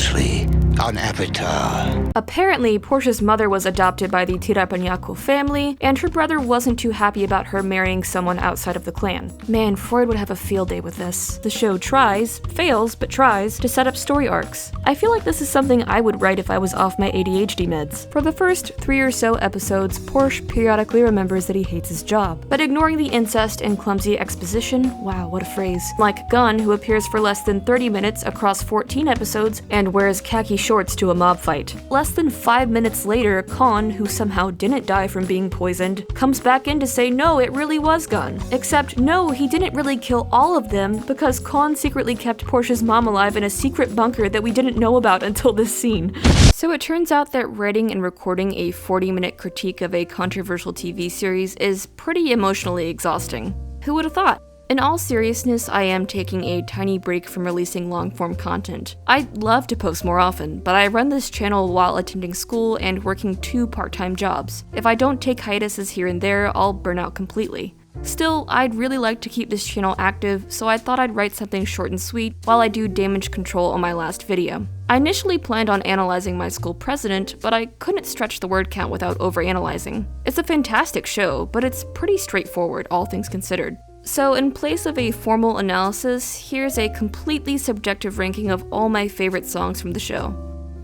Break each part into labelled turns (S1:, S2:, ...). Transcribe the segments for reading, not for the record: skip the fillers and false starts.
S1: closely on Avatar.
S2: Apparently, Portia's mother was adopted by the Tirapanyako family, and her brother wasn't too happy about her marrying someone outside of the clan. Man, Freud would have a field day with this. The show fails, but tries, to set up story arcs. I feel like this is something I would write if I was off my ADHD meds. For the first 3 or so episodes, Porsche periodically remembers that he hates his job. But ignoring the incest and clumsy exposition, wow, what a phrase. Like Gunn, who appears for less than 30 minutes across 14 episodes and wears khaki shorts to a mob fight. Less than 5 minutes later, Khan, who somehow didn't die from being poisoned, comes back in to say no, it really was Gunn. Except no, he didn't really kill all of them because Khan secretly kept Portia's mom alive in a secret bunker that we didn't know about until this scene. So it turns out that writing and recording a 40-minute critique of a controversial TV series is pretty emotionally exhausting. Who would have thought? In all seriousness, I am taking a tiny break from releasing long-form content. I'd love to post more often, but I run this channel while attending school and working 2 part-time jobs. If I don't take hiatuses here and there, I'll burn out completely. Still, I'd really like to keep this channel active, so I thought I'd write something short and sweet while I do damage control on my last video. I initially planned on analyzing my school president, but I couldn't stretch the word count without overanalyzing. It's a fantastic show, but it's pretty straightforward, all things considered. So in place of a formal analysis, here's a completely subjective ranking of all my favorite songs from the show.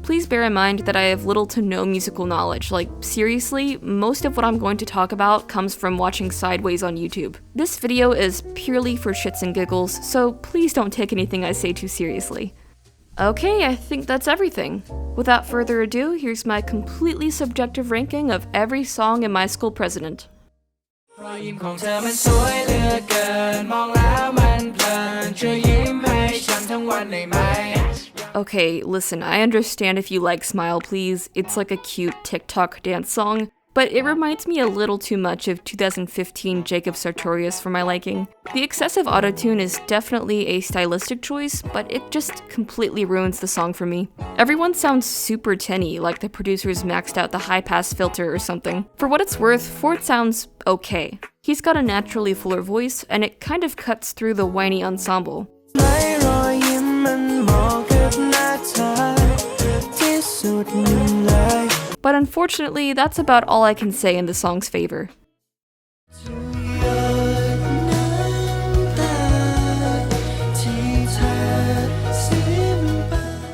S2: Please bear in mind that I have little to no musical knowledge, like seriously, most of what I'm going to talk about comes from watching Sideways on YouTube. This video is purely for shits and giggles, so please don't take anything I say too seriously. Okay, I think that's everything. Without further ado, here's my completely subjective ranking of every song in My School President. Okay, listen, I understand if you like Smile Please, it's like a cute TikTok dance song, but it reminds me a little too much of 2015 Jacob Sartorius for my liking. The excessive autotune is definitely a stylistic choice, but it just completely ruins the song for me. Everyone sounds super tinny, like the producers maxed out the high-pass filter or something. For what it's worth, Ford sounds okay. He's got a naturally fuller voice, and it kind of cuts through the whiny ensemble. But unfortunately, that's about all I can say in the song's favor.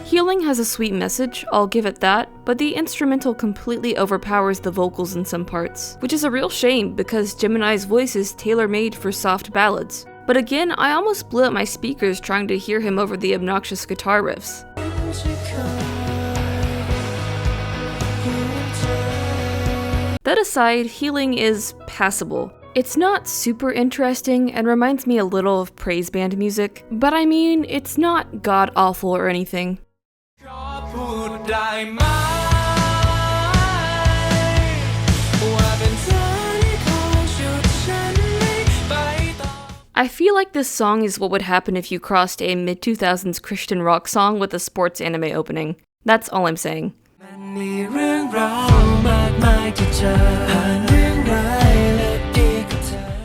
S2: Healing has a sweet message, I'll give it that, but the instrumental completely overpowers the vocals in some parts, which is a real shame because Gemini's voice is tailor-made for soft ballads. But again, I almost blew up my speakers trying to hear him over the obnoxious guitar riffs. That aside, Healing is passable. It's not super interesting and reminds me a little of praise band music, but I mean, it's not god-awful or anything. I feel like this song is what would happen if you crossed a mid-2000s Christian rock song with a sports anime opening. That's all I'm saying.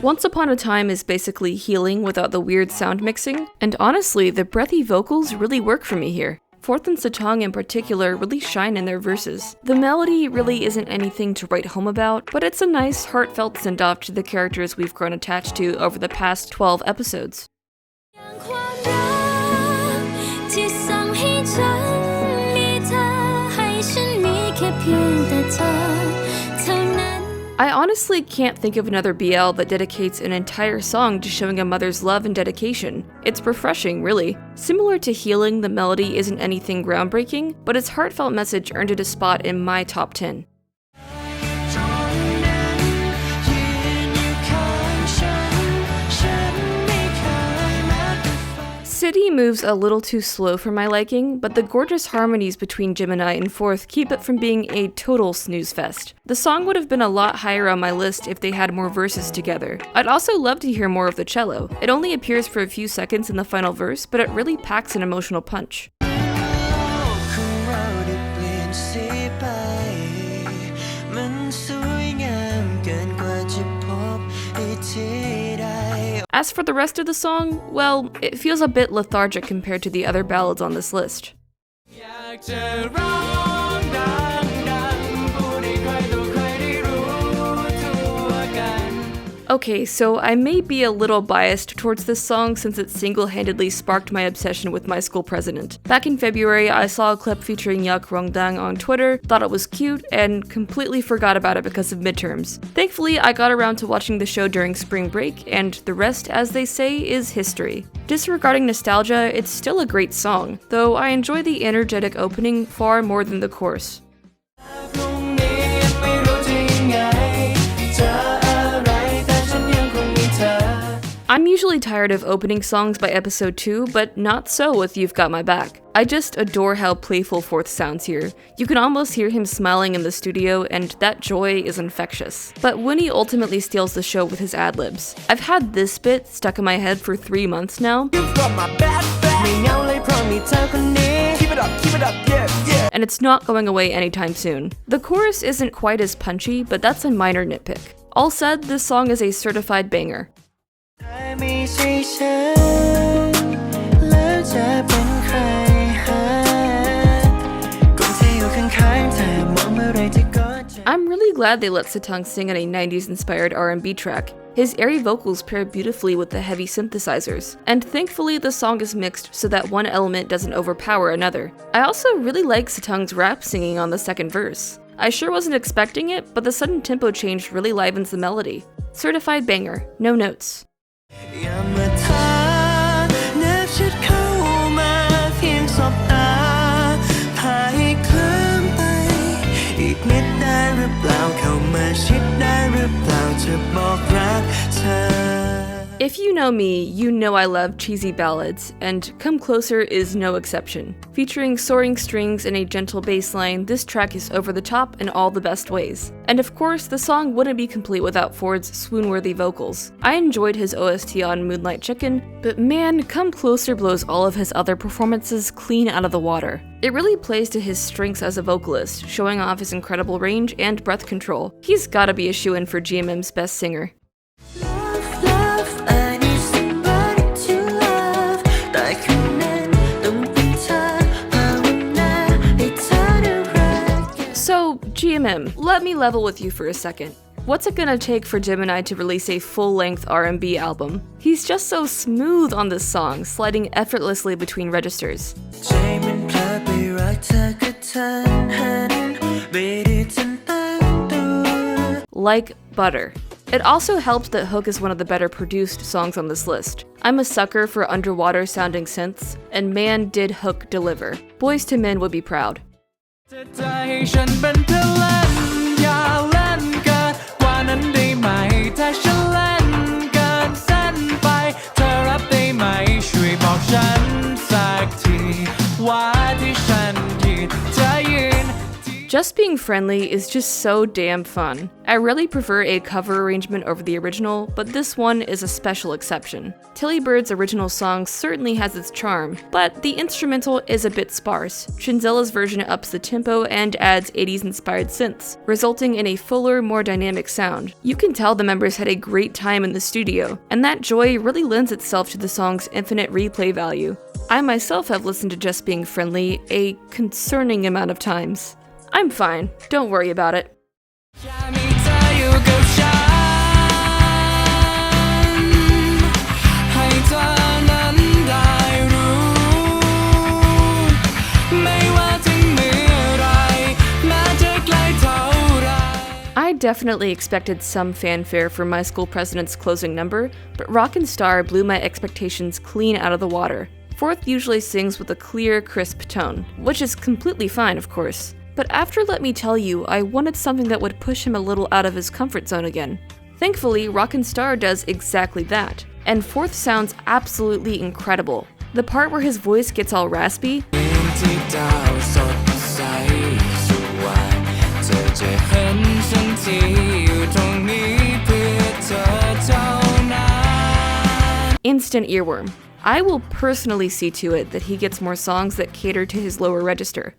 S2: Once Upon a Time is basically Healing without the weird sound mixing, and honestly, the breathy vocals really work for me here. Fourth and Satong in particular really shine in their verses. The melody really isn't anything to write home about, but it's a nice, heartfelt send-off to the characters we've grown attached to over the past 12 episodes. I honestly can't think of another BL that dedicates an entire song to showing a mother's love and dedication. It's refreshing, really. Similar to Healing, the melody isn't anything groundbreaking, but its heartfelt message earned it a spot in my top 10. City moves a little too slow for my liking, but the gorgeous harmonies between Gemini and Fourth keep it from being a total snooze fest. The song would have been a lot higher on my list if they had more verses together. I'd also love to hear more of the cello. It only appears for a few seconds in the final verse, but it really packs an emotional punch. As for the rest of the song, well, it feels a bit lethargic compared to the other ballads on this list. Okay, so I may be a little biased towards this song since it single-handedly sparked my obsession with my school president. Back in February, I saw a clip featuring Yak Rongdang on Twitter, thought it was cute, and completely forgot about it because of midterms. Thankfully, I got around to watching the show during spring break, and the rest, as they say, is history. Disregarding nostalgia, it's still a great song, though I enjoy the energetic opening far more than the chorus. I'm usually tired of opening songs by episode 2, but not so with You've Got My Back. I just adore how playful Fourth sounds here. You can almost hear him smiling in the studio, and that joy is infectious. But Winnie ultimately steals the show with his ad-libs. I've had this bit stuck in my head for 3 months now. You've got my back. Keep it up, yeah. And it's not going away anytime soon. The chorus isn't quite as punchy, but that's a minor nitpick. All said, this song is a certified banger. I'm really glad they let Satang sing in a 90s-inspired R&B track. His airy vocals pair beautifully with the heavy synthesizers, and thankfully the song is mixed so that one element doesn't overpower another. I also really like Satang's rap singing on the second verse. I sure wasn't expecting it, but the sudden tempo change really livens the melody. Certified banger, no notes. If you know me, you know I love cheesy ballads, and Come Closer is no exception. Featuring soaring strings and a gentle bass line, this track is over the top in all the best ways. And of course, the song wouldn't be complete without Ford's swoon-worthy vocals. I enjoyed his OST on Moonlight Chicken, but man, Come Closer blows all of his other performances clean out of the water. It really plays to his strengths as a vocalist, showing off his incredible range and breath control. He's gotta be a shoo-in for GMM's Best Singer. So, GMM, let me level with you for a second. What's it gonna take for Gemini to release a full-length R&B album? He's just so smooth on this song, sliding effortlessly between registers. Like butter. It also helps that Hook is one of the better produced songs on this list. I'm a sucker for underwater sounding synths, and man did Hook deliver. Boys to Men would be proud. Just Being Friendly is just so damn fun. I really prefer a cover arrangement over the original, but this one is a special exception. Tilly Bird's original song certainly has its charm, but the instrumental is a bit sparse. Shinzella's version ups the tempo and adds 80s-inspired synths, resulting in a fuller, more dynamic sound. You can tell the members had a great time in the studio, and that joy really lends itself to the song's infinite replay value. I myself have listened to Just Being Friendly a concerning amount of times. I'm fine, don't worry about it. I definitely expected some fanfare for My School President's closing number, but Rockin' Star blew my expectations clean out of the water. Fourth usually sings with a clear, crisp tone, which is completely fine, of course. But after Let Me Tell You, I wanted something that would push him a little out of his comfort zone again. Thankfully, Rockin' Star does exactly that, and Fourth sounds absolutely incredible. The part where his voice gets all raspy, instant earworm. I will personally see to it that he gets more songs that cater to his lower register.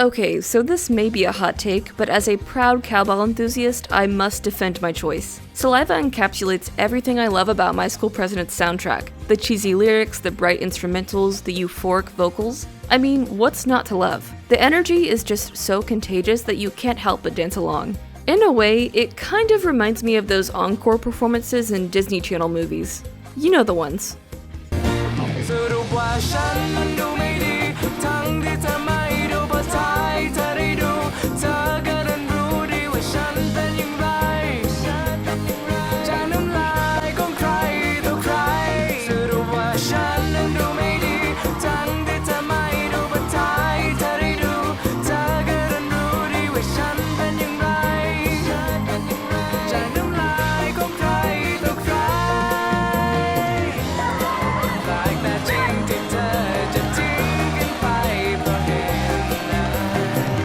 S2: Okay, so this may be a hot take, but as a proud cowbell enthusiast, I must defend my choice. Saliva encapsulates everything I love about My School President's soundtrack. The cheesy lyrics, the bright instrumentals, the euphoric vocals. I mean, what's not to love? The energy is just so contagious that you can't help but dance along. In a way, it kind of reminds me of those encore performances in Disney Channel movies. You know the ones.
S3: สรุปว่าฉัน